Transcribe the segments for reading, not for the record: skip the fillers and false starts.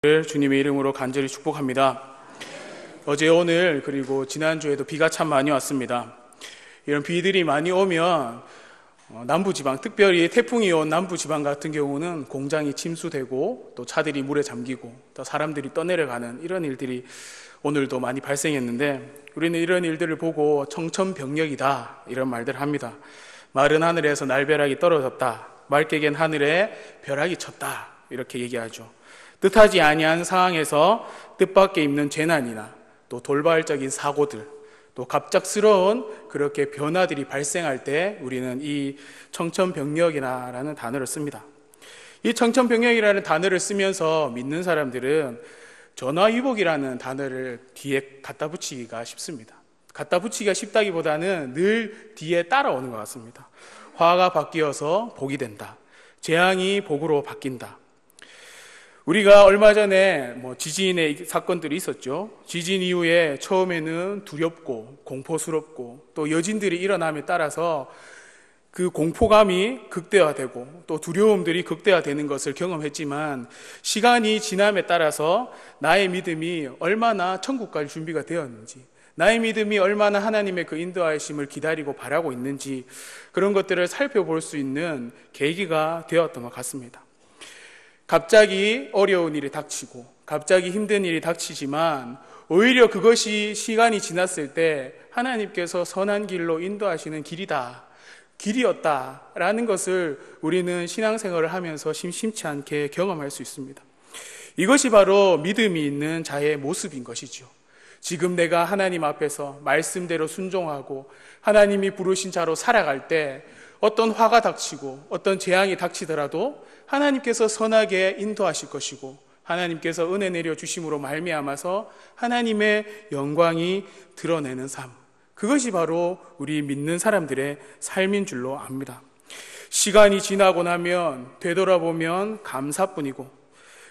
주님의 이름으로 간절히 축복합니다. 어제 오늘 그리고 지난주에도 비가 참 많이 왔습니다. 이런 비들이 많이 오면 남부지방, 특별히 태풍이 온 남부지방 같은 경우는 공장이 침수되고 또 차들이 물에 잠기고 또 사람들이 떠내려가는 이런 일들이 오늘도 많이 발생했는데, 우리는 이런 일들을 보고 청천벽력이다 이런 말들을 합니다. 마른 하늘에서 날벼락이 떨어졌다, 맑게 갠 하늘에 벼락이 쳤다 이렇게 얘기하죠. 뜻하지 아니한 상황에서 뜻밖의 있는 재난이나 또 돌발적인 사고들, 또 갑작스러운 그렇게 변화들이 발생할 때 우리는 이 청천벽력이라는 단어를 씁니다. 이 청천벽력이라는 단어를 쓰면서 믿는 사람들은 전화위복이라는 단어를 뒤에 갖다 붙이기가 쉽습니다. 갖다 붙이기가 쉽다기보다는 늘 뒤에 따라오는 것 같습니다. 화가 바뀌어서 복이 된다, 재앙이 복으로 바뀐다. 우리가 얼마 전에 지진의 사건들이 있었죠. 지진 이후에 처음에는 두렵고 공포스럽고 또 여진들이 일어남에 따라서 그 공포감이 극대화되고 또 두려움들이 극대화되는 것을 경험했지만, 시간이 지남에 따라서 나의 믿음이 얼마나 천국 갈 준비가 되었는지, 나의 믿음이 얼마나 하나님의 그 인도하심을 기다리고 바라고 있는지, 그런 것들을 살펴볼 수 있는 계기가 되었던 것 같습니다. 갑자기 어려운 일이 닥치고 갑자기 힘든 일이 닥치지만 오히려 그것이 시간이 지났을 때 하나님께서 선한 길로 인도하시는 길이었다라는 것을 우리는 신앙생활을 하면서 심심치 않게 경험할 수 있습니다. 이것이 바로 믿음이 있는 자의 모습인 것이죠. 지금 내가 하나님 앞에서 말씀대로 순종하고 하나님이 부르신 자로 살아갈 때 어떤 화가 닥치고 어떤 재앙이 닥치더라도 하나님께서 선하게 인도하실 것이고, 하나님께서 은혜 내려주심으로 말미암아서 하나님의 영광이 드러내는 삶, 그것이 바로 우리 믿는 사람들의 삶인 줄로 압니다. 시간이 지나고 나면 되돌아보면 감사뿐이고,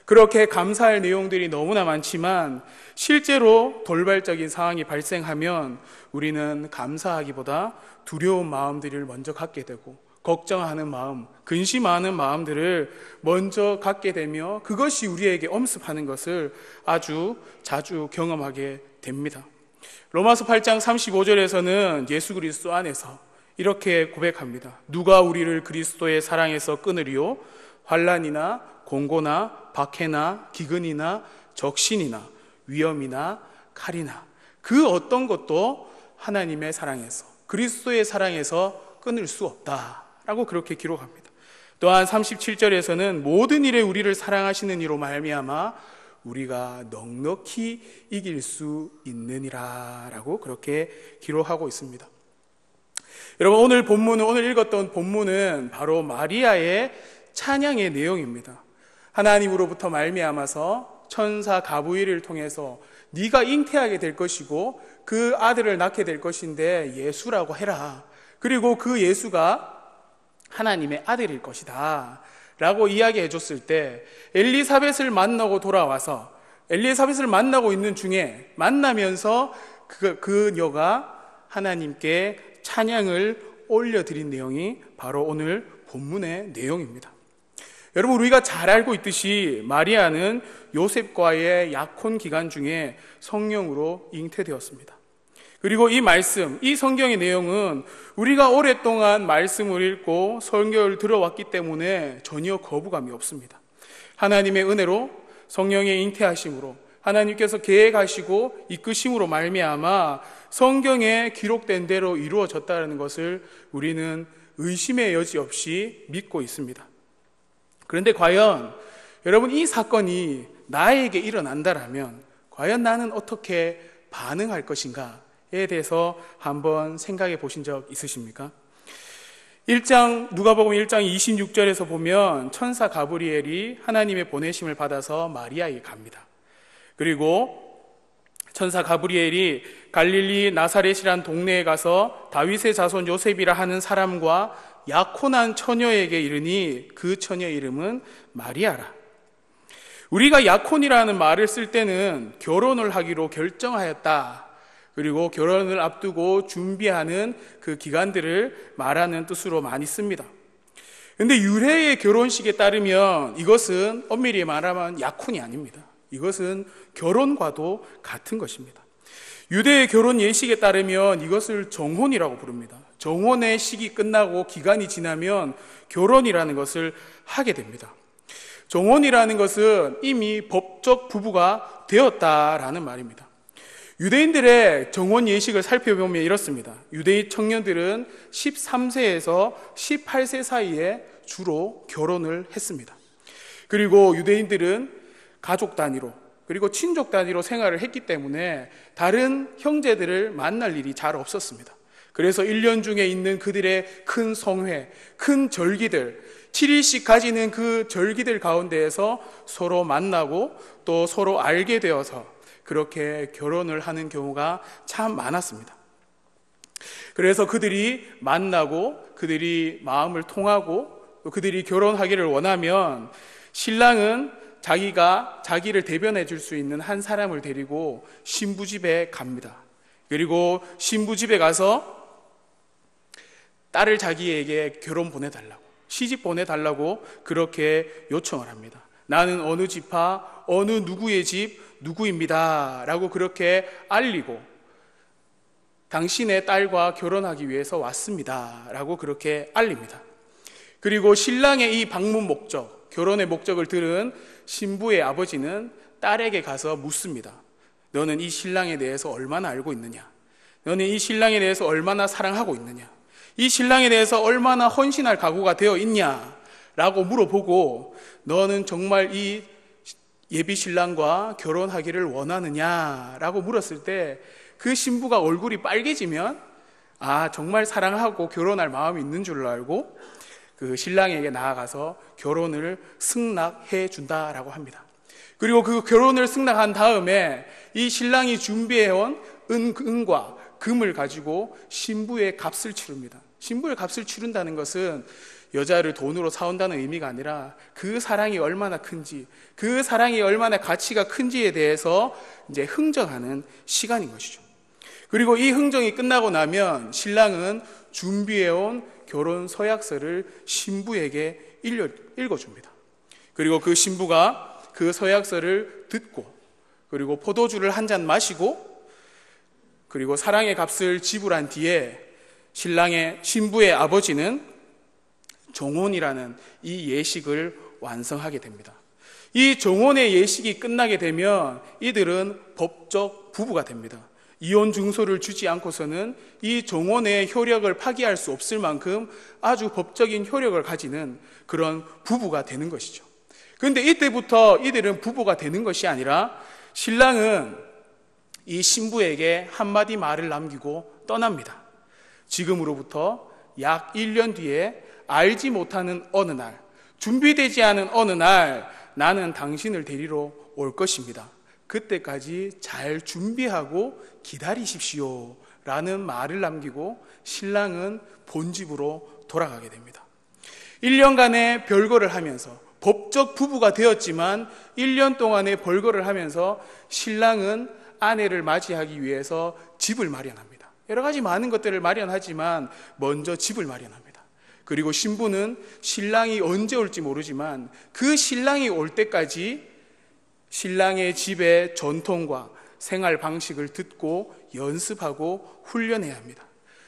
그렇게 감사할 내용들이 너무나 많지만 실제로 돌발적인 상황이 발생하면 우리는 감사하기보다 두려운 마음들을 먼저 갖게 되고, 걱정하는 마음, 근심하는 마음들을 먼저 갖게 되며 그것이 우리에게 엄습하는 것을 아주 자주 경험하게 됩니다. 로마서 8장 35절에서는 예수 그리스도 안에서 이렇게 고백합니다. 누가 우리를 그리스도의 사랑에서 끊으리요? 환난이나 공고나 박해나 기근이나 적신이나 위험이나 칼이나 그 어떤 것도 하나님의 사랑에서, 그리스도의 사랑에서 끊을 수 없다라고 그렇게 기록합니다. 또한 37절에서는 모든 일에 우리를 사랑하시는 이로 말미암아 우리가 넉넉히 이길 수 있느니라 라고 그렇게 기록하고 있습니다. 여러분, 오늘 읽었던 본문은 바로 마리아의 찬양의 내용입니다. 하나님으로부터 말미암아서 천사 가브리엘을 통해서 네가 잉태하게 될 것이고 그 아들을 낳게 될 것인데 예수라고 해라. 그리고 그 예수가 하나님의 아들일 것이다 라고 이야기해 줬을 때, 엘리사벳을 만나고 돌아와서 엘리사벳을 만나고 있는 중에 만나면서 그녀가 하나님께 찬양을 올려드린 내용이 바로 오늘 본문의 내용입니다. 여러분, 우리가 잘 알고 있듯이 마리아는 요셉과의 약혼 기간 중에 성령으로 잉태되었습니다. 그리고 이 말씀, 이 성경의 내용은 우리가 오랫동안 말씀을 읽고 성경을 들어왔기 때문에 전혀 거부감이 없습니다. 하나님의 은혜로, 성령의 잉태하심으로, 하나님께서 계획하시고 이끄심으로 말미암아 성경에 기록된 대로 이루어졌다는 것을 우리는 의심의 여지 없이 믿고 있습니다. 그런데 과연 여러분, 이 사건이 나에게 일어난다라면 과연 나는 어떻게 반응할 것인가에 대해서 한번 생각해 보신 적 있으십니까? 누가복음 1장 26절에서 보면 천사 가브리엘이 하나님의 보내심을 받아서 마리아에게 갑니다. 그리고 천사 가브리엘이 갈릴리 나사렛이란 동네에 가서 다윗의 자손 요셉이라 하는 사람과 약혼한 처녀에게 이르니 그 처녀 이름은 마리아라. 우리가 약혼이라는 말을 쓸 때는 결혼을 하기로 결정하였다, 그리고 결혼을 앞두고 준비하는 그 기간들을 말하는 뜻으로 많이 씁니다. 그런데 유래의 결혼식에 따르면 이것은 엄밀히 말하면 약혼이 아닙니다. 이것은 결혼과도 같은 것입니다. 유대의 결혼 예식에 따르면 이것을 정혼이라고 부릅니다. 정혼의 시기 끝나고 기간이 지나면 결혼이라는 것을 하게 됩니다. 정혼이라는 것은 이미 법적 부부가 되었다라는 말입니다. 유대인들의 정혼 예식을 살펴보면 이렇습니다. 유대인 청년들은 13세에서 18세 사이에 주로 결혼을 했습니다. 그리고 유대인들은 가족 단위로 그리고 친족 단위로 생활을 했기 때문에 다른 형제들을 만날 일이 잘 없었습니다. 그래서 1년 중에 있는 그들의 큰 성회, 큰 절기들, 7일씩 가지는 그 절기들 가운데에서 서로 만나고 또 서로 알게 되어서 그렇게 결혼을 하는 경우가 참 많았습니다. 그래서 그들이 만나고 그들이 마음을 통하고 또 그들이 결혼하기를 원하면 신랑은 자기가 자기를 대변해 줄 수 있는 한 사람을 데리고 신부 집에 갑니다. 그리고 신부 집에 가서 딸을 자기에게 결혼 보내달라고, 시집 보내달라고 그렇게 요청을 합니다. 나는 어느 집파, 어느 누구의 집 누구입니다 라고 그렇게 알리고 당신의 딸과 결혼하기 위해서 왔습니다 라고 그렇게 알립니다. 그리고 신랑의 이 방문 목적, 결혼의 목적을 들은 신부의 아버지는 딸에게 가서 묻습니다. 너는 이 신랑에 대해서 얼마나 알고 있느냐? 너는 이 신랑에 대해서 얼마나 사랑하고 있느냐? 이 신랑에 대해서 얼마나 헌신할 각오가 되어 있냐? 라고 물어보고 너는 정말 이 예비 신랑과 결혼하기를 원하느냐? 라고 물었을 때 그 신부가 얼굴이 빨개지면 정말 사랑하고 결혼할 마음이 있는 줄로 알고 그 신랑에게 나아가서 결혼을 승낙해 준다라고 합니다. 그리고 그 결혼을 승낙한 다음에 이 신랑이 준비해온 은과 금을 가지고 신부의 값을 치릅니다. 신부의 값을 치른다는 것은 여자를 돈으로 사온다는 의미가 아니라 그 사랑이 얼마나 큰지, 그 사랑이 얼마나 가치가 큰지에 대해서 이제 흥정하는 시간인 것이죠. 그리고 이 흥정이 끝나고 나면 신랑은 준비해온 결혼 서약서를 신부에게 읽어줍니다. 그리고 그 신부가 그 서약서를 듣고 그리고 포도주를 한 잔 마시고 그리고 사랑의 값을 지불한 뒤에 신부의 아버지는 정혼이라는 이 예식을 완성하게 됩니다. 이 정혼의 예식이 끝나게 되면 이들은 법적 부부가 됩니다. 이혼 증서를 주지 않고서는 이 정혼의 효력을 파기할 수 없을 만큼 아주 법적인 효력을 가지는 그런 부부가 되는 것이죠. 그런데 이때부터 이들은 부부가 되는 것이 아니라 신랑은 이 신부에게 한마디 말을 남기고 떠납니다. 지금으로부터 약 1년 뒤에 알지 못하는 어느 날, 준비되지 않은 어느 날 나는 당신을 데리러 올 것입니다. 그때까지 잘 준비하고 기다리십시오 라는 말을 남기고 신랑은 본집으로 돌아가게 됩니다. 1년간의 별거를 하면서 법적 부부가 되었지만 1년 동안의 벌거를 하면서 신랑은 아내를 맞이하기 위해서 집을 마련합니다. 여러 가지 많은 것들을 마련하지만 먼저 집을 마련합니다. 그리고 신부는 신랑이 언제 올지 모르지만 그 신랑이 올 때까지 신랑의 집의 전통과 생활 방식을 듣고 연습하고 훈련해야 합니다.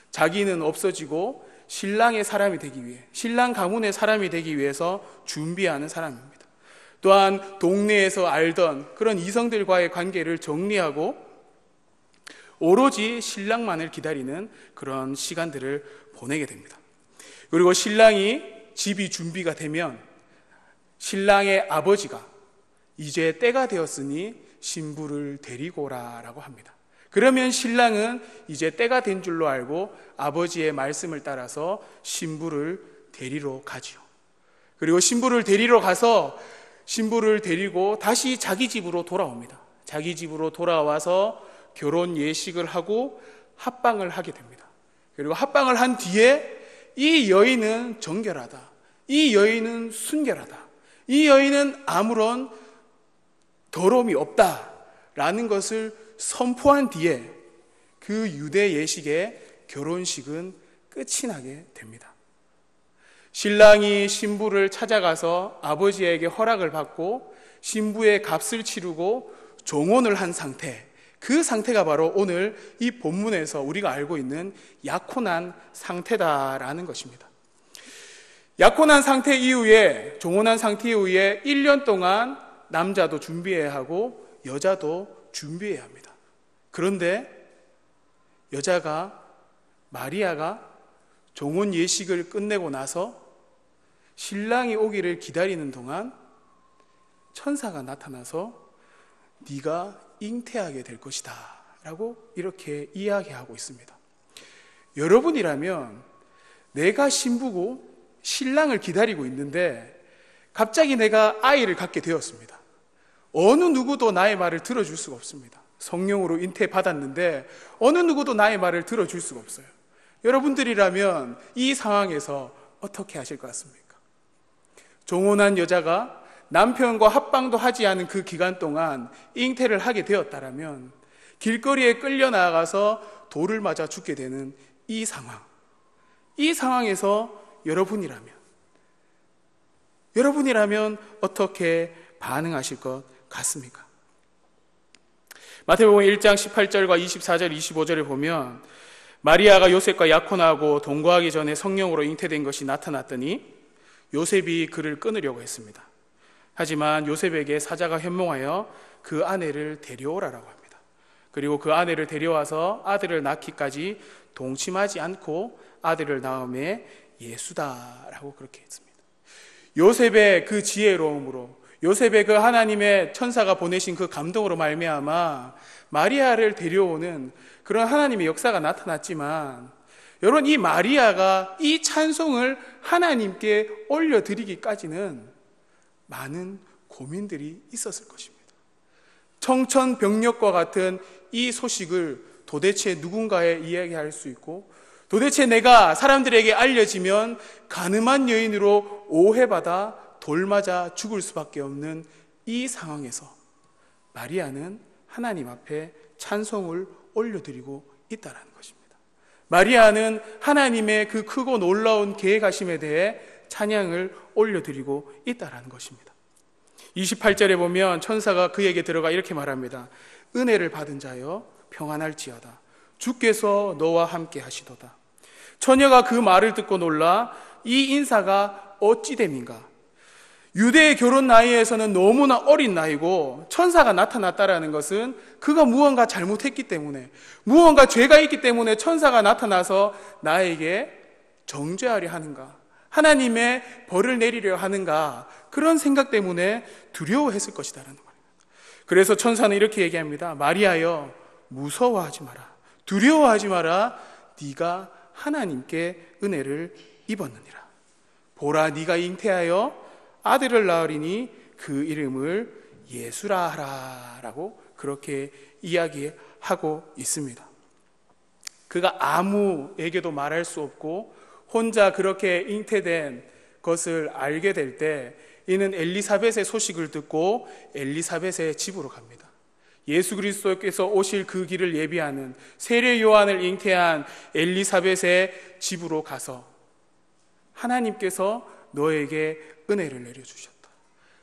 자기는 없어지고 신랑의 사람이 되기 위해, 신랑 가문의 사람이 되기 위해서 준비하는 사람입니다. 또한 동네에서 알던 그런 이성들과의 관계를 정리하고 오로지 신랑만을 기다리는 그런 시간들을 보내게 됩니다. 그리고 신랑이 집이 준비가 되면 신랑의 아버지가 이제 때가 되었으니 신부를 데리고 오라라고 합니다. 그러면 신랑은 이제 때가 된 줄로 알고 아버지의 말씀을 따라서 신부를 데리러 가지요. 그리고 신부를 데리러 가서 신부를 데리고 다시 자기 집으로 돌아옵니다. 자기 집으로 돌아와서 결혼 예식을 하고 합방을 하게 됩니다. 그리고 합방을 한 뒤에 이 여인은 정결하다, 이 여인은 순결하다, 이 여인은 아무런 더러움이 없다라는 것을 선포한 뒤에 그 유대 예식의 결혼식은 끝이 나게 됩니다. 신랑이 신부를 찾아가서 아버지에게 허락을 받고 신부의 값을 치르고 종혼을 한 상태, 그 상태가 바로 오늘 이 본문에서 우리가 알고 있는 약혼한 상태다라는 것입니다. 약혼한 상태 이후에, 종혼한 상태 이후에 1년 동안 남자도 준비해야 하고 여자도 준비해야 합니다. 그런데 마리아가 종혼 예식을 끝내고 나서 신랑이 오기를 기다리는 동안 천사가 나타나서 네가 잉태하게 될 것이다 라고 이렇게 이야기하고 있습니다. 여러분이라면 내가 신부고 신랑을 기다리고 있는데 갑자기 내가 아이를 갖게 되었습니다. 어느 누구도 나의 말을 들어줄 수가 없습니다. 성령으로 잉태받았는데 어느 누구도 나의 말을 들어줄 수가 없어요. 여러분들이라면 이 상황에서 어떻게 하실 것 같습니까? 종혼한 여자가 남편과 합방도 하지 않은 그 기간 동안 잉태를 하게 되었다라면 길거리에 끌려 나가서 돌을 맞아 죽게 되는 이 상황에서 여러분이라면 어떻게 반응하실 것 같습니까? 마태복음 1장 18절과 24절, 25절을 보면 마리아가 요셉과 약혼하고 동거하기 전에 성령으로 잉태된 것이 나타났더니 요셉이 그를 끊으려고 했습니다. 하지만 요셉에게 사자가 현몽하여 그 아내를 데려오라라고 합니다. 그리고 그 아내를 데려와서 아들을 낳기까지 동침하지 않고 아들을 낳음에 예수다라고 그렇게 했습니다. 요셉의 그 지혜로움으로, 요셉의 그 하나님의 천사가 보내신 그 감동으로 말미암아 마리아를 데려오는 그런 하나님의 역사가 나타났지만, 여러분, 이 마리아가 이 찬송을 하나님께 올려드리기까지는 많은 고민들이 있었을 것입니다. 청천벽력과 같은 이 소식을 도대체 누군가에 이야기할 수 있고, 도대체 내가 사람들에게 알려지면 가늠한 여인으로 오해받아 돌맞아 죽을 수밖에 없는 이 상황에서 마리아는 하나님 앞에 찬송을 올려드리고 있다는 것입니다. 마리아는 하나님의 그 크고 놀라운 계획하심에 대해 찬양을 올려드리고 있다는 것입니다. 28절에 보면 천사가 그에게 들어가 이렇게 말합니다. 은혜를 받은 자여 평안할지어다. 주께서 너와 함께 하시도다. 처녀가 그 말을 듣고 놀라 이 인사가 어찌 됨인가? 유대의 결혼 나이에서는 너무나 어린 나이고 천사가 나타났다라는 것은 그가 무언가 잘못했기 때문에, 무언가 죄가 있기 때문에 천사가 나타나서 나에게 정죄하려 하는가, 하나님의 벌을 내리려 하는가, 그런 생각 때문에 두려워했을 것이다라는 거예요. 그래서 천사는 이렇게 얘기합니다. 마리아여, 무서워하지 마라, 두려워하지 마라. 네가 하나님께 은혜를 입었느니라. 보라, 네가 잉태하여 아들을 낳으리니 그 이름을 예수라 하라 라고 그렇게 이야기하고 있습니다. 그가 아무에게도 말할 수 없고 혼자 그렇게 잉태된 것을 알게 될 때 이는 엘리사벳의 소식을 듣고 엘리사벳의 집으로 갑니다. 예수 그리스도께서 오실 그 길을 예비하는 세례 요한을 잉태한 엘리사벳의 집으로 가서 하나님께서 너에게 은혜를 내려주셨다.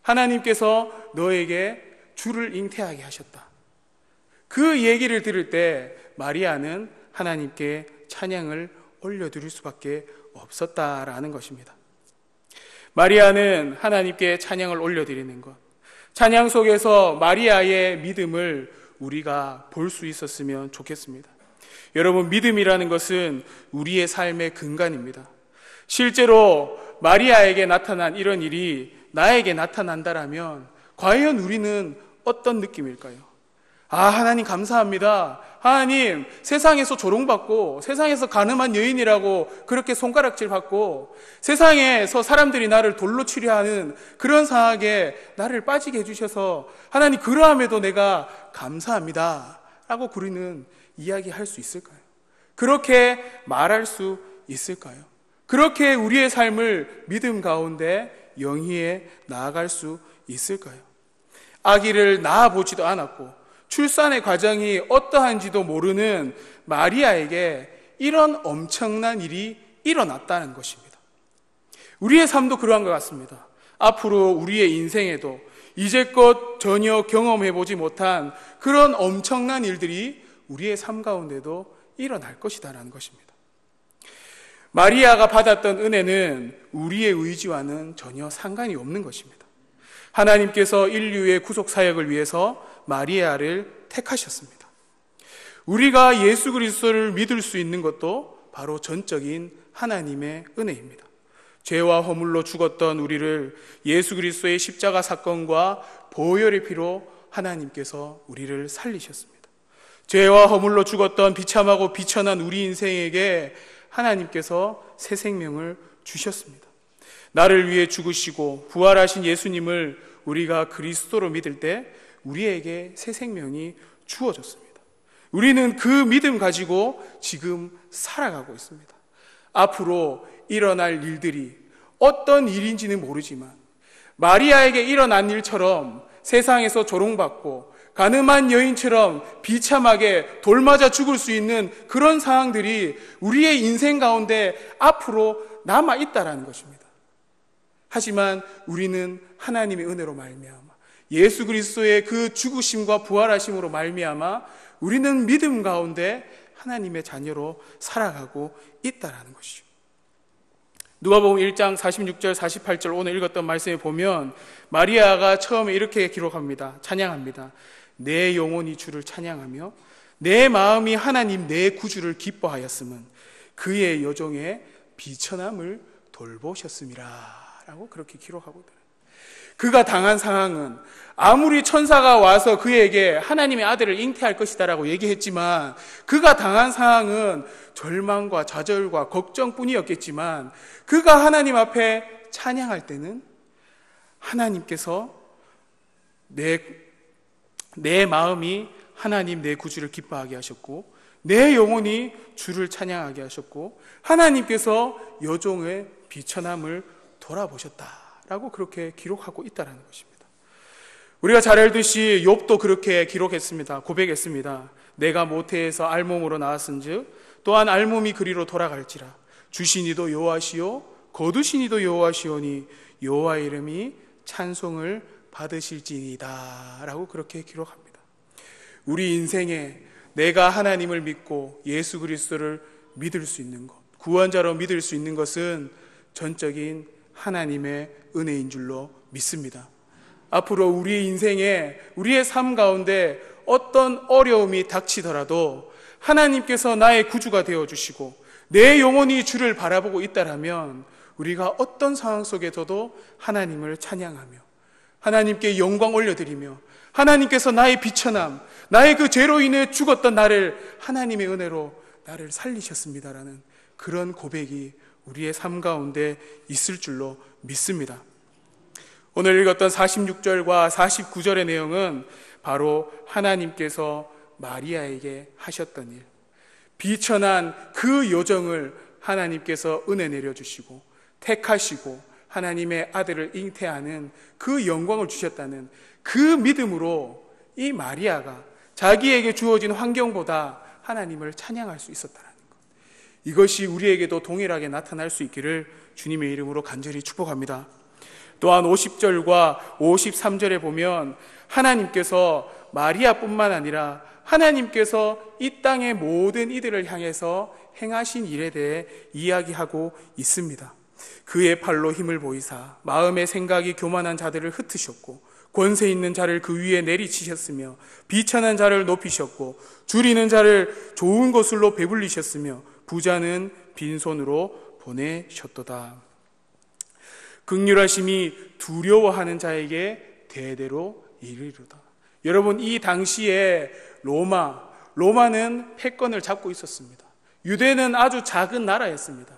하나님께서 너에게 주를 잉태하게 하셨다. 그 얘기를 들을 때 마리아는 하나님께 찬양을 올려드릴 수밖에 없었다라는 것입니다. 마리아는 하나님께 찬양을 올려드리는 것, 찬양 속에서 마리아의 믿음을 우리가 볼 수 있었으면 좋겠습니다. 여러분, 믿음이라는 것은 우리의 삶의 근간입니다. 실제로 마리아에게 나타난 이런 일이 나에게 나타난다라면 과연 우리는 어떤 느낌일까요? 하나님 감사합니다. 하나님, 세상에서 조롱받고 세상에서 가늠한 여인이라고 그렇게 손가락질 받고 세상에서 사람들이 나를 돌로 치려 하는 그런 상황에 나를 빠지게 해주셔서 하나님, 그러함에도 내가 감사합니다 라고 우리는 이야기할 수 있을까요? 그렇게 말할 수 있을까요? 그렇게 우리의 삶을 믿음 가운데 영위에 나아갈 수 있을까요? 아기를 낳아보지도 않았고 출산의 과정이 어떠한지도 모르는 마리아에게 이런 엄청난 일이 일어났다는 것입니다. 우리의 삶도 그러한 것 같습니다. 앞으로 우리의 인생에도 이제껏 전혀 경험해보지 못한 그런 엄청난 일들이 우리의 삶 가운데도 일어날 것이다라는 것입니다. 마리아가 받았던 은혜는 우리의 의지와는 전혀 상관이 없는 것입니다. 하나님께서 인류의 구속 사역을 위해서 마리아를 택하셨습니다. 우리가 예수 그리스도를 믿을 수 있는 것도 바로 전적인 하나님의 은혜입니다. 죄와 허물로 죽었던 우리를 예수 그리스도의 십자가 사건과 보혈의 피로 하나님께서 우리를 살리셨습니다. 죄와 허물로 죽었던 비참하고 비천한 우리 인생에게 하나님께서 새 생명을 주셨습니다. 나를 위해 죽으시고 부활하신 예수님을 우리가 그리스도로 믿을 때 우리에게 새 생명이 주어졌습니다. 우리는 그 믿음 가지고 지금 살아가고 있습니다. 앞으로 일어날 일들이 어떤 일인지는 모르지만 마리아에게 일어난 일처럼 세상에서 조롱받고 가늠한 여인처럼 비참하게 돌 맞아 죽을 수 있는 그런 상황들이 우리의 인생 가운데 앞으로 남아 있다라는 것입니다. 하지만 우리는 하나님의 은혜로 말미암아 예수 그리스도의 그 죽으심과 부활하심으로 말미암아 우리는 믿음 가운데 하나님의 자녀로 살아가고 있다라는 것이죠. 누가복음 1장 46절 48절 오늘 읽었던 말씀에 보면 마리아가 처음에 이렇게 기록합니다. 찬양합니다. 내 영혼이 주를 찬양하며 내 마음이 하나님 내 구주를 기뻐하였음은 그의 여종의 비천함을 돌보셨음이라 라고 그렇게 기록하고 있더라고요. 그가 당한 상황은 아무리 천사가 와서 그에게 하나님의 아들을 잉태할 것이다 라고 얘기했지만 그가 당한 상황은 절망과 좌절과 걱정뿐이었겠지만 그가 하나님 앞에 찬양할 때는 하나님께서 내 마음이 하나님 내 구주를 기뻐하게 하셨고 내 영혼이 주를 찬양하게 하셨고 하나님께서 여종의 비천함을 돌아보셨다라고 그렇게 기록하고 있다는 것입니다. 우리가 잘 알듯이 욥도 그렇게 기록했습니다. 고백했습니다. 내가 모태에서 알몸으로 나왔은즉 또한 알몸이 그리로 돌아갈지라 주신 이도 여호와시요 거두신 이도 여호와시오니 여호와의 이름이 찬송을 받으실지니이다 라고 그렇게 기록합니다. 우리 인생에 내가 하나님을 믿고 예수 그리스도를 믿을 수 있는 것, 구원자로 믿을 수 있는 것은 전적인 하나님의 은혜인 줄로 믿습니다. 앞으로 우리 인생에 우리의 삶 가운데 어떤 어려움이 닥치더라도 하나님께서 나의 구주가 되어주시고 내 영혼이 주를 바라보고 있다라면 우리가 어떤 상황 속에서도 하나님을 찬양하며 하나님께 영광 올려드리며 하나님께서 나의 비천함, 나의 그 죄로 인해 죽었던 나를 하나님의 은혜로 나를 살리셨습니다라는 그런 고백이 우리의 삶 가운데 있을 줄로 믿습니다. 오늘 읽었던 46절과 49절의 내용은 바로 하나님께서 마리아에게 하셨던 일, 비천한 그 여정을 하나님께서 은혜 내려주시고 택하시고 하나님의 아들을 잉태하는 그 영광을 주셨다는 그 믿음으로 이 마리아가 자기에게 주어진 환경보다 하나님을 찬양할 수 있었다는 것, 이것이 우리에게도 동일하게 나타날 수 있기를 주님의 이름으로 간절히 축복합니다. 또한 50절과 53절에 보면 하나님께서 마리아뿐만 아니라 하나님께서 이 땅의 모든 이들을 향해서 행하신 일에 대해 이야기하고 있습니다. 그의 팔로 힘을 보이사 마음의 생각이 교만한 자들을 흩으셨고 권세 있는 자를 그 위에 내리치셨으며 비천한 자를 높이셨고 줄이는 자를 좋은 것으로 배불리셨으며 부자는 빈손으로 보내셨도다. 긍휼하심이 두려워하는 자에게 대대로 이르리로다. 여러분, 이 당시에 로마는 패권을 잡고 있었습니다. 유대는 아주 작은 나라였습니다.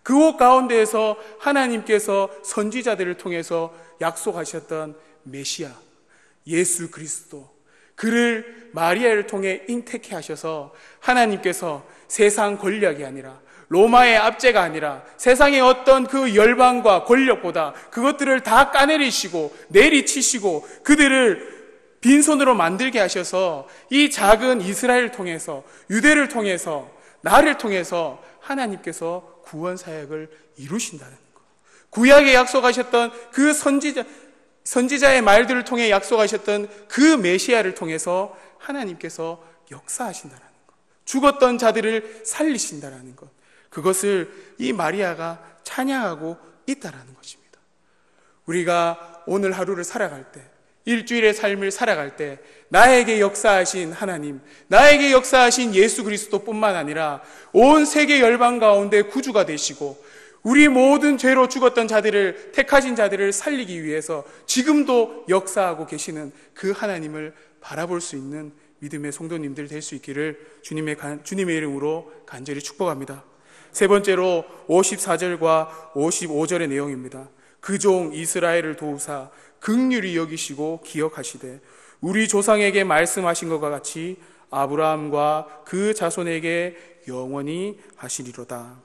그 옷 가운데에서 하나님께서 선지자들을 통해서 약속하셨던 메시아 예수 그리스도, 그를 마리아를 통해 잉태케 하셔서 하나님께서 세상 권력이 아니라 로마의 압제가 아니라 세상의 어떤 그 열방과 권력보다 그것들을 다 까내리시고 내리치시고 그들을 빈손으로 만들게 하셔서 이 작은 이스라엘을 통해서 유대를 통해서 나를 통해서 하나님께서 구원 사역을 이루신다는 것, 구약에 약속하셨던 그 선지자 선지자의 말들을 통해 약속하셨던 그 메시아를 통해서 하나님께서 역사하신다라는 것, 죽었던 자들을 살리신다라는 것, 그것을 이 마리아가 찬양하고 있다라는 것입니다. 우리가 오늘 하루를 살아갈 때, 일주일의 삶을 살아갈 때 나에게 역사하신 하나님, 나에게 역사하신 예수 그리스도뿐만 아니라 온 세계 열방 가운데 구주가 되시고 우리 모든 죄로 죽었던 자들을, 택하신 자들을 살리기 위해서 지금도 역사하고 계시는 그 하나님을 바라볼 수 있는 믿음의 성도님들 될 수 있기를 주님의 이름으로 간절히 축복합니다. 세 번째로 54절과 55절의 내용입니다. 그 종 이스라엘을 도우사 긍휼히 여기시고 기억하시되 우리 조상에게 말씀하신 것과 같이 아브라함과 그 자손에게 영원히 하시리로다.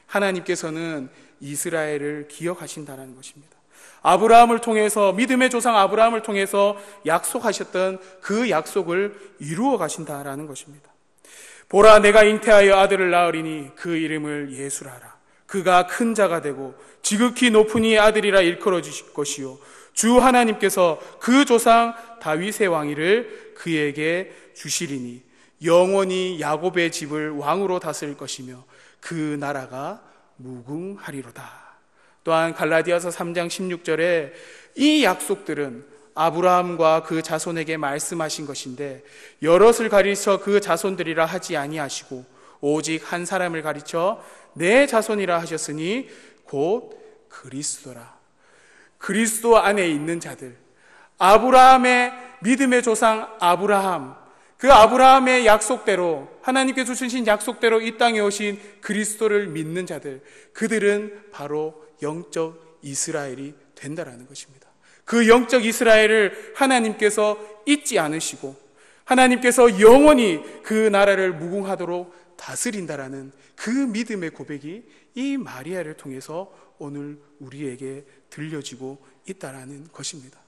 하나님께서는 이스라엘을 기억하신다는 것입니다. 아브라함을 통해서, 믿음의 조상 아브라함을 통해서 약속하셨던 그 약속을 이루어 가신다라는 것입니다. 보라, 내가 잉태하여 아들을 낳으리니 그 이름을 예수라 하라. 그가 큰 자가 되고 지극히 높은 이의 아들이라 일컬어 주실 것이요 주 하나님께서 그 조상 다윗의 왕위를 그에게 주시리니 영원히 야곱의 집을 왕으로 다스릴 것이며 그 나라가 무궁하리로다. 또한 갈라디아서 3장 16절에 이 약속들은 아브라함과 그 자손에게 말씀하신 것인데 여럿을 가리쳐 그 자손들이라 하지 아니하시고 오직 한 사람을 가리쳐 내 자손이라 하셨으니 곧 그리스도라. 그리스도 안에 있는 자들, 아브라함의 믿음의 조상 아브라함, 그 아브라함의 약속대로, 하나님께서 주신 약속대로 이 땅에 오신 그리스도를 믿는 자들, 그들은 바로 영적 이스라엘이 된다라는 것입니다. 그 영적 이스라엘을 하나님께서 잊지 않으시고 하나님께서 영원히 그 나라를 무궁하도록 다스린다라는 그 믿음의 고백이 이 마리아를 통해서 오늘 우리에게 들려지고 있다라는 것입니다.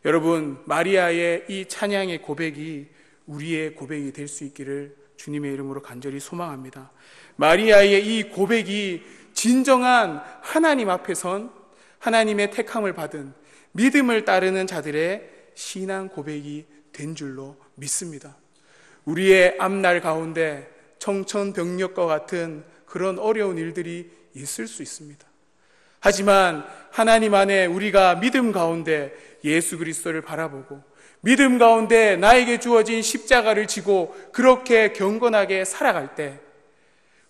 여러분, 마리아의 이 찬양의 고백이 우리의 고백이 될 수 있기를 주님의 이름으로 간절히 소망합니다. 마리아의 이 고백이 진정한 하나님 앞에 선 하나님의 택함을 받은 믿음을 따르는 자들의 신앙 고백이 된 줄로 믿습니다. 우리의 앞날 가운데 청천벽력과 같은 그런 어려운 일들이 있을 수 있습니다. 하지만 하나님 안에 우리가 믿음 가운데 예수 그리스도를 바라보고 믿음 가운데 나에게 주어진 십자가를 지고 그렇게 경건하게 살아갈 때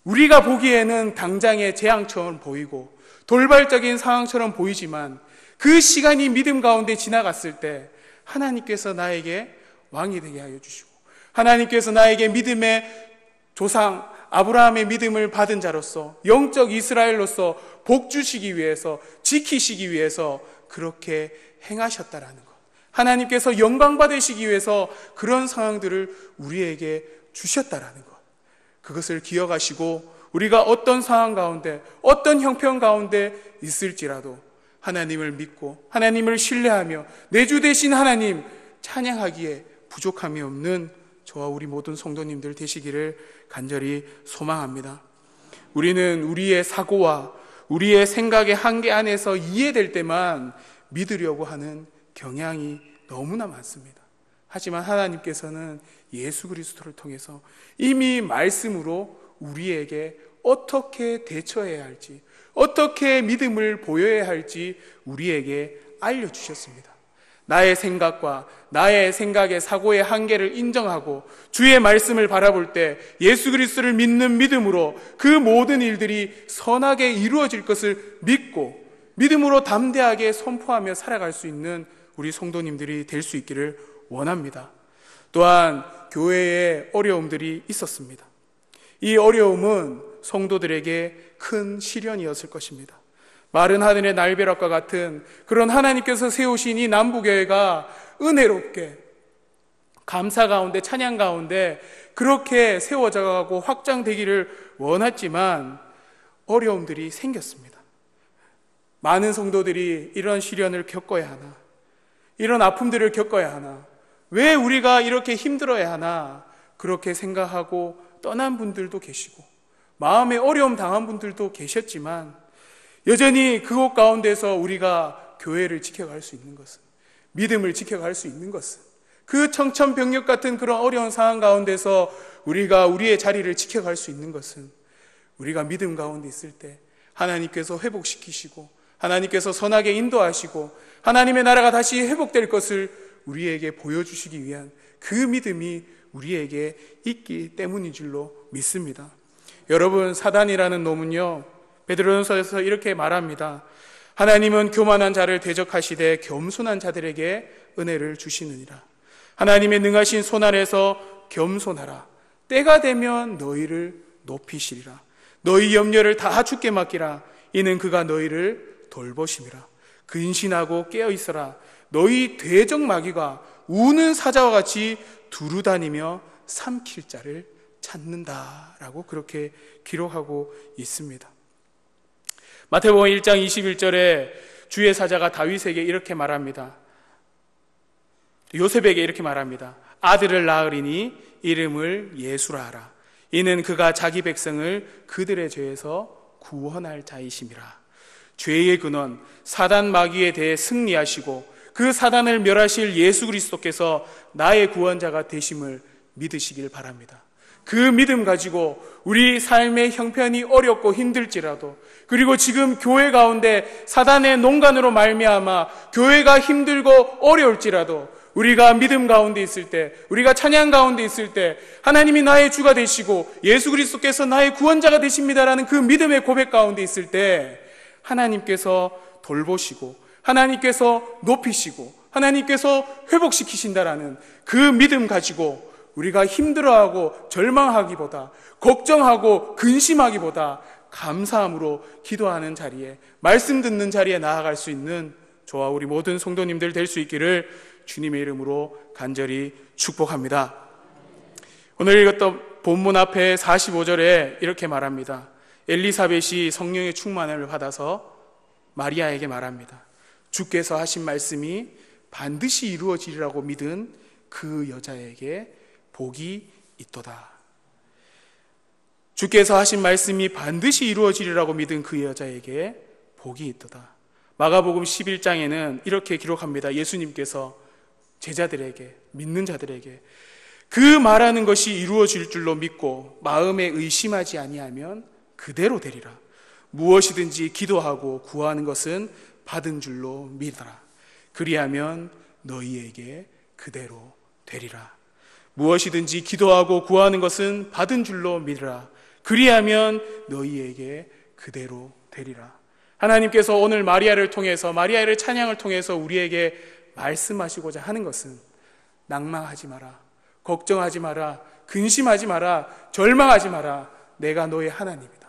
우리가 보기에는 당장의 재앙처럼 보이고 돌발적인 상황처럼 보이지만 그 시간이 믿음 가운데 지나갔을 때 하나님께서 나에게 왕이 되게 하여 주시고 하나님께서 나에게 믿음의 조상 아브라함의 믿음을 받은 자로서 영적 이스라엘로서 복 주시기 위해서, 지키시기 위해서 그렇게 행하셨다라는 것, 하나님께서 영광 받으시기 위해서 그런 상황들을 우리에게 주셨다라는 것, 그것을 기억하시고 우리가 어떤 상황 가운데 어떤 형편 가운데 있을지라도 하나님을 믿고 하나님을 신뢰하며 내 주 되신 하나님 찬양하기에 부족함이 없는 저와 우리 모든 성도님들 되시기를 간절히 소망합니다. 우리는 우리의 사고와 우리의 생각의 한계 안에서 이해될 때만 믿으려고 하는 경향이 너무나 많습니다. 하지만 하나님께서는 예수 그리스도를 통해서 이미 말씀으로 우리에게 어떻게 대처해야 할지, 어떻게 믿음을 보여야 할지 우리에게 알려주셨습니다. 나의 생각과 나의 생각의 사고의 한계를 인정하고 주의 말씀을 바라볼 때 예수 그리스도를 믿는 믿음으로 그 모든 일들이 선하게 이루어질 것을 믿고 믿음으로 담대하게 선포하며 살아갈 수 있는 우리 성도님들이 될 수 있기를 원합니다. 또한 교회에 어려움들이 있었습니다. 이 어려움은 성도들에게 큰 시련이었을 것입니다. 마른 하늘의 날벼락과 같은 그런 하나님께서 세우신 이 남부교회가 은혜롭게 감사 가운데 찬양 가운데 그렇게 세워져 가고 확장되기를 원했지만 어려움들이 생겼습니다. 많은 성도들이 이런 시련을 겪어야 하나, 이런 아픔들을 겪어야 하나, 왜 우리가 이렇게 힘들어야 하나 그렇게 생각하고 떠난 분들도 계시고 마음에 어려움 당한 분들도 계셨지만 여전히 그곳 가운데서 우리가 교회를 지켜갈 수 있는 것은, 믿음을 지켜갈 수 있는 것은, 그 청천벽력 같은 그런 어려운 상황 가운데서 우리가 우리의 자리를 지켜갈 수 있는 것은, 우리가 믿음 가운데 있을 때 하나님께서 회복시키시고 하나님께서 선하게 인도하시고 하나님의 나라가 다시 회복될 것을 우리에게 보여주시기 위한 그 믿음이 우리에게 있기 때문인 줄로 믿습니다. 여러분, 사단이라는 놈은요, 베드로전서에서 이렇게 말합니다. 하나님은 교만한 자를 대적하시되 겸손한 자들에게 은혜를 주시느니라. 하나님의 능하신 손 아래서 겸손하라. 때가 되면 너희를 높이시리라. 너희 염려를 다 주께 맡기라. 이는 그가 너희를 돌보심이라. 근신하고 깨어있어라. 너희 대적 마귀가 우는 사자와 같이 두루다니며 삼킬 자를 찾는다라고 그렇게 기록하고 있습니다. 마태복음 1장 21절에 주의 사자가 다윗에게 이렇게 말합니다. 요셉에게 이렇게 말합니다. 아들을 낳으리니 이름을 예수라 하라. 이는 그가 자기 백성을 그들의 죄에서 구원할 자이심이라. 죄의 근원 사단 마귀에 대해 승리하시고 그 사단을 멸하실 예수 그리스도께서 나의 구원자가 되심을 믿으시길 바랍니다. 그 믿음 가지고 우리 삶의 형편이 어렵고 힘들지라도, 그리고 지금 교회 가운데 사단의 농간으로 말미암아 교회가 힘들고 어려울지라도, 우리가 믿음 가운데 있을 때, 우리가 찬양 가운데 있을 때 하나님이 나의 주가 되시고 예수 그리스도께서 나의 구원자가 되십니다라는 그 믿음의 고백 가운데 있을 때 하나님께서 돌보시고 하나님께서 높이시고 하나님께서 회복시키신다라는 그 믿음 가지고 우리가 힘들어하고 절망하기보다, 걱정하고 근심하기보다 감사함으로 기도하는 자리에, 말씀 듣는 자리에 나아갈 수 있는 저와 우리 모든 성도님들 될 수 있기를 주님의 이름으로 간절히 축복합니다. 오늘 읽었던 본문 앞에 45절에 이렇게 말합니다. 엘리사벳이 성령의 충만을 받아서 마리아에게 말합니다. 주께서 하신 말씀이 반드시 이루어지리라고 믿은 그 여자에게 복이 있도다. 주께서 하신 말씀이 반드시 이루어지리라고 믿은 그 여자에게 복이 있도다. 마가복음 11장에는 이렇게 기록합니다. 예수님께서 제자들에게, 믿는 자들에게 그 말하는 것이 이루어질 줄로 믿고 마음에 의심하지 아니하면 그대로 되리라. 무엇이든지 기도하고 구하는 것은 받은 줄로 믿어라. 그리하면 너희에게 그대로 되리라. 무엇이든지 기도하고 구하는 것은 받은 줄로 믿으라. 그리하면 너희에게 그대로 되리라. 하나님께서 오늘 마리아를 통해서, 마리아의 찬양을 통해서 우리에게 말씀하시고자 하는 것은 낭망하지 마라, 걱정하지 마라, 근심하지 마라, 절망하지 마라. 내가 너의 하나님이다.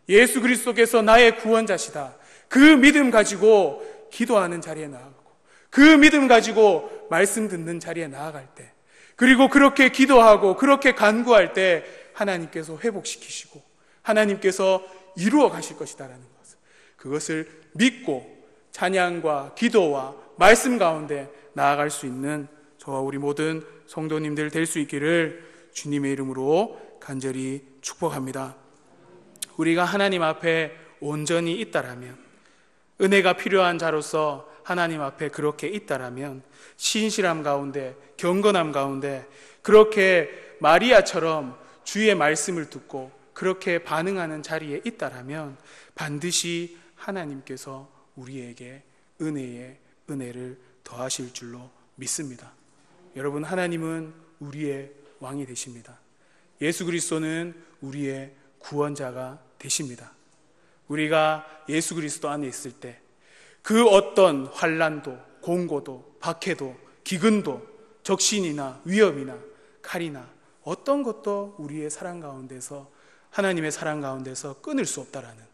예수 그리스도께서 나의 구원자시다. 그 믿음 가지고 기도하는 자리에 나아가고, 그 믿음 가지고 말씀 듣는 자리에 나아갈 때, 그리고 그렇게 기도하고 그렇게 간구할 때 하나님께서 회복시키시고 하나님께서 이루어 가실 것이다라는 것을, 그것을 믿고 찬양과 기도와 말씀 가운데 나아갈 수 있는 저와 우리 모든 성도님들 될 수 있기를 주님의 이름으로 간절히 축복합니다. 우리가 하나님 앞에 온전히 있다라면, 은혜가 필요한 자로서 하나님 앞에 그렇게 있다라면, 신실함 가운데, 경건함 가운데 그렇게 마리아처럼 주의 말씀을 듣고 그렇게 반응하는 자리에 있다라면 반드시 하나님께서 우리에게 은혜를 더하실 줄로 믿습니다. 여러분, 하나님은 우리의 왕이 되십니다. 예수 그리스도는 우리의 구원자가 되십니다. 우리가 예수 그리스도 안에 있을 때 그 어떤 환난도, 공고도, 박해도, 기근도, 적신이나 위험이나 칼이나 어떤 것도 우리의 사랑 가운데서, 하나님의 사랑 가운데서 끊을 수 없다라는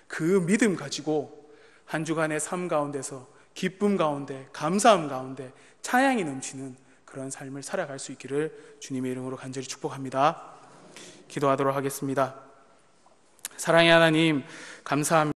그 믿음 가지고 한 주간의 삶 가운데서 기쁨 가운데, 감사함 가운데 찬양이 넘치는 그런 삶을 살아갈 수 있기를 주님의 이름으로 간절히 축복합니다. 기도하도록 하겠습니다. 사랑의 하나님, 감사합니다.